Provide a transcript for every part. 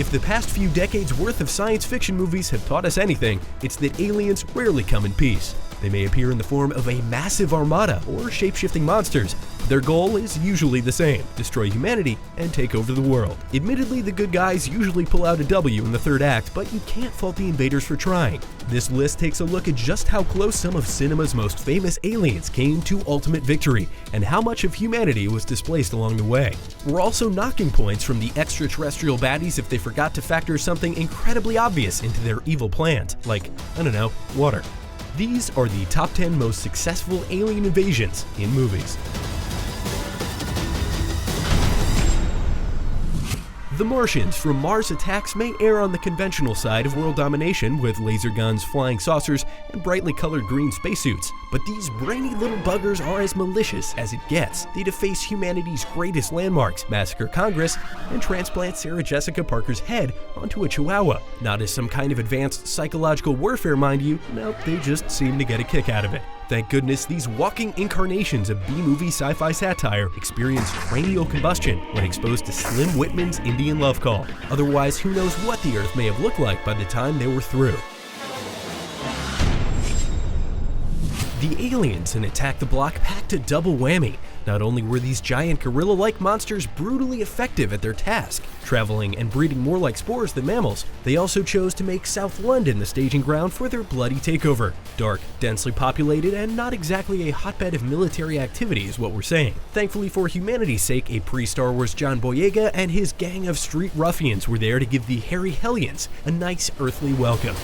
If the past few decades worth of science fiction movies have taught us anything, it's that aliens rarely come in peace. They may appear in the form of a massive armada or shape-shifting monsters. Their goal is usually the same: destroy humanity and take over the world. Admittedly, the good guys usually pull out a W in the third act, but you can't fault the invaders for trying. This list takes a look at just how close some of cinema's most famous aliens came to ultimate victory, and how much of humanity was displaced along the way. We're also knocking points from the extraterrestrial baddies if they forgot to factor something incredibly obvious into their evil plans, like, I don't know, water. These are the top 10 most successful alien invasions in movies. The Martians from Mars Attacks may err on the conventional side of world domination with laser guns, flying saucers, and brightly colored green spacesuits. But these brainy little buggers are as malicious as it gets. They deface humanity's greatest landmarks, massacre Congress, and transplant Sarah Jessica Parker's head onto a chihuahua. Not as some kind of advanced psychological warfare, mind you. Nope, they just seem to get a kick out of it. Thank goodness these walking incarnations of B-movie sci-fi satire experienced cranial combustion when exposed to Slim Whitman's Indian love call. Otherwise, who knows what the Earth may have looked like by the time they were through. The aliens in Attack the Block packed a double whammy. Not only were these giant gorilla-like monsters brutally effective at their task, traveling and breeding more like spores than mammals, they also chose to make South London the staging ground for their bloody takeover. Dark, densely populated, and not exactly a hotbed of military activity is what we're saying. Thankfully for humanity's sake, a pre-Star Wars John Boyega and his gang of street ruffians were there to give the hairy hellions a nice earthly welcome.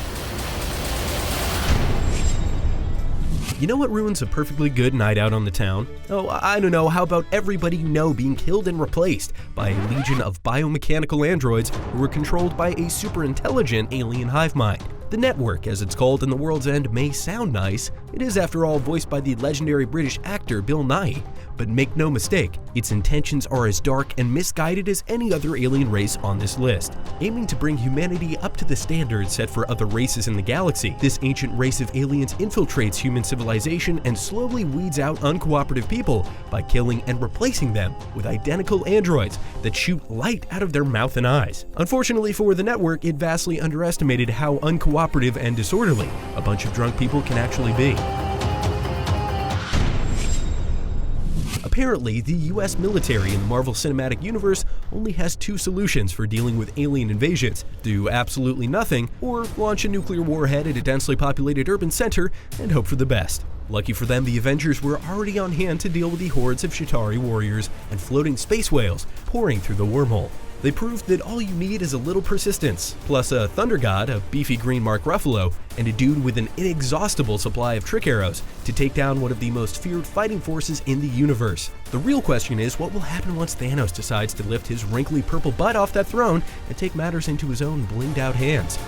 You know what ruins a perfectly good night out on the town? Oh, I don't know, how about everybody you know being killed and replaced by a legion of biomechanical androids who were controlled by a super intelligent alien hive mind? The Network, as it's called in the world's end, may sound nice. It is, after all, voiced by the legendary British actor Bill Nighy. But make no mistake, its intentions are as dark and misguided as any other alien race on this list. Aiming to bring humanity up to the standards set for other races in the galaxy, this ancient race of aliens infiltrates human civilization and slowly weeds out uncooperative people by killing and replacing them with identical androids that shoot light out of their mouth and eyes. Unfortunately for the Network, it vastly underestimated how uncooperative and disorderly a bunch of drunk people can actually be. Apparently, the US military in the Marvel Cinematic Universe only has two solutions for dealing with alien invasions: do absolutely nothing, or launch a nuclear warhead at a densely populated urban center and hope for the best. Lucky for them, the Avengers were already on hand to deal with the hordes of Chitauri warriors and floating space whales pouring through the wormhole. They proved that all you need is a little persistence, plus a thunder god, a beefy green Mark Ruffalo, and a dude with an inexhaustible supply of trick arrows to take down one of the most feared fighting forces in the universe. The real question is, what will happen once Thanos decides to lift his wrinkly purple butt off that throne and take matters into his own blinged out hands?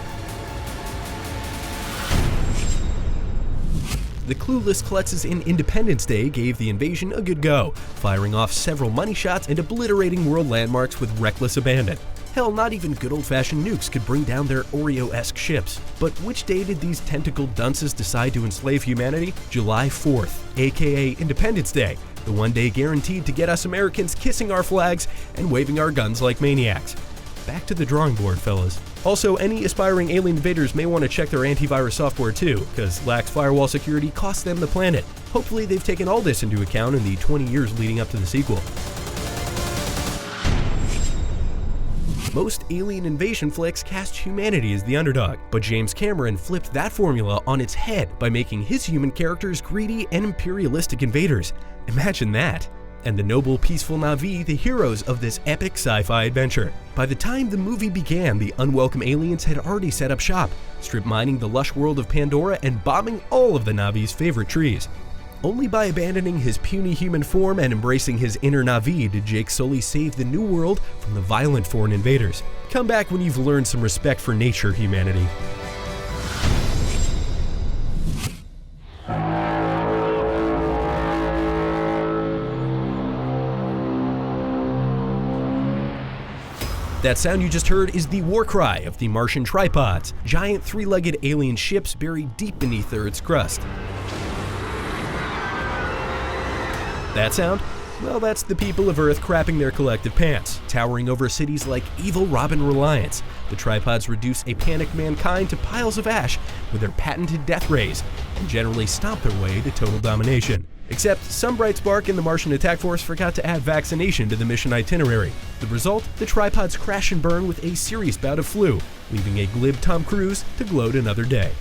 The clueless klutzes in Independence Day gave the invasion a good go, firing off several money shots and obliterating world landmarks with reckless abandon. Hell, not even good old-fashioned nukes could bring down their Oreo-esque ships. But which day did these tentacled dunces decide to enslave humanity? July 4th, aka Independence Day, the one day guaranteed to get us Americans kissing our flags and waving our guns like maniacs. Back to the drawing board, fellas. Also, any aspiring alien invaders may want to check their antivirus software too, because lax firewall security costs them the planet. Hopefully they've taken all this into account in the 20 years leading up to the sequel. Most alien invasion flicks cast humanity as the underdog, but James Cameron flipped that formula on its head by making his human characters greedy and imperialistic invaders. Imagine that. And the noble, peaceful Na'vi the heroes of this epic sci-fi adventure. By the time the movie began, the unwelcome aliens had already set up shop, strip mining the lush world of Pandora and bombing all of the Na'vi's favorite trees. Only by abandoning his puny human form and embracing his inner Na'vi did Jake Sully save the new world from the violent foreign invaders. Come back when you've learned some respect for nature, humanity. That sound you just heard is the war cry of the Martian tripods, giant three-legged alien ships buried deep beneath Earth's crust. That sound? Well, that's the people of Earth crapping their collective pants. Towering over cities like evil Robin Reliance, the tripods reduce a panicked mankind to piles of ash with their patented death rays, and generally stomp their way to total domination. Except some bright spark in the Martian attack force forgot to add vaccination to the mission itinerary. The result? The tripods crash and burn with a serious bout of flu, leaving a glib Tom Cruise to gloat another day.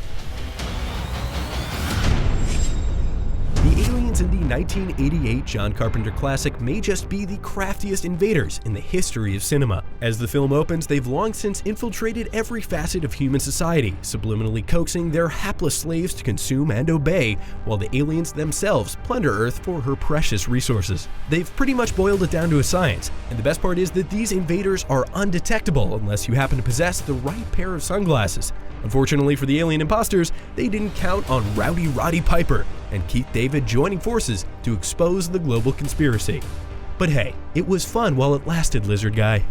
The aliens in the 1988 John Carpenter classic may just be the craftiest invaders in the history of cinema. As the film opens, they've long since infiltrated every facet of human society, subliminally coaxing their hapless slaves to consume and obey, while the aliens themselves plunder Earth for her precious resources. They've pretty much boiled it down to a science, and the best part is that these invaders are undetectable unless you happen to possess the right pair of sunglasses. Unfortunately for the alien imposters, they didn't count on Rowdy Roddy Piper and Keith David joining forces to expose the global conspiracy. But hey, it was fun while it lasted, Lizard Guy.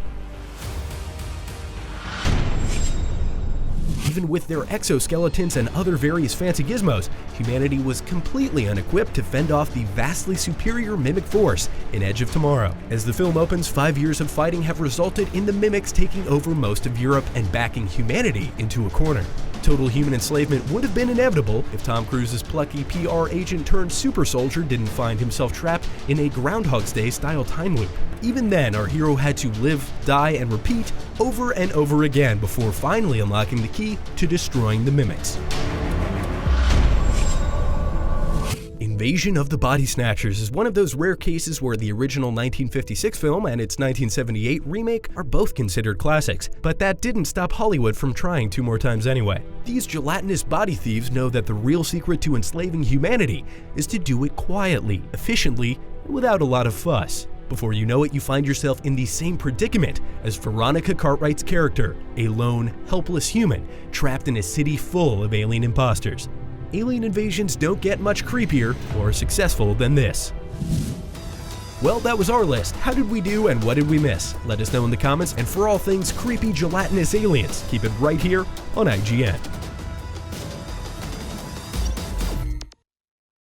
Even with their exoskeletons and other various fancy gizmos, humanity was completely unequipped to fend off the vastly superior Mimic force in Edge of Tomorrow. As the film opens, 5 years of fighting have resulted in the Mimics taking over most of Europe and backing humanity into a corner. Total human enslavement would have been inevitable if Tom Cruise's plucky PR agent turned super soldier didn't find himself trapped in a Groundhog's Day style time loop. Even then, our hero had to live, die, and repeat over and over again before finally unlocking the key to destroying the Mimics. Invasion of the Body Snatchers is one of those rare cases where the original 1956 film and its 1978 remake are both considered classics, but that didn't stop Hollywood from trying 2 more times anyway. These gelatinous body thieves know that the real secret to enslaving humanity is to do it quietly, efficiently, and without a lot of fuss. Before you know it, you find yourself in the same predicament as Veronica Cartwright's character, a lone, helpless human trapped in a city full of alien imposters. Alien invasions don't get much creepier or successful than this. Well, that was our list. How did we do and what did we miss? Let us know in the comments, and for all things creepy gelatinous aliens, keep it right here on IGN.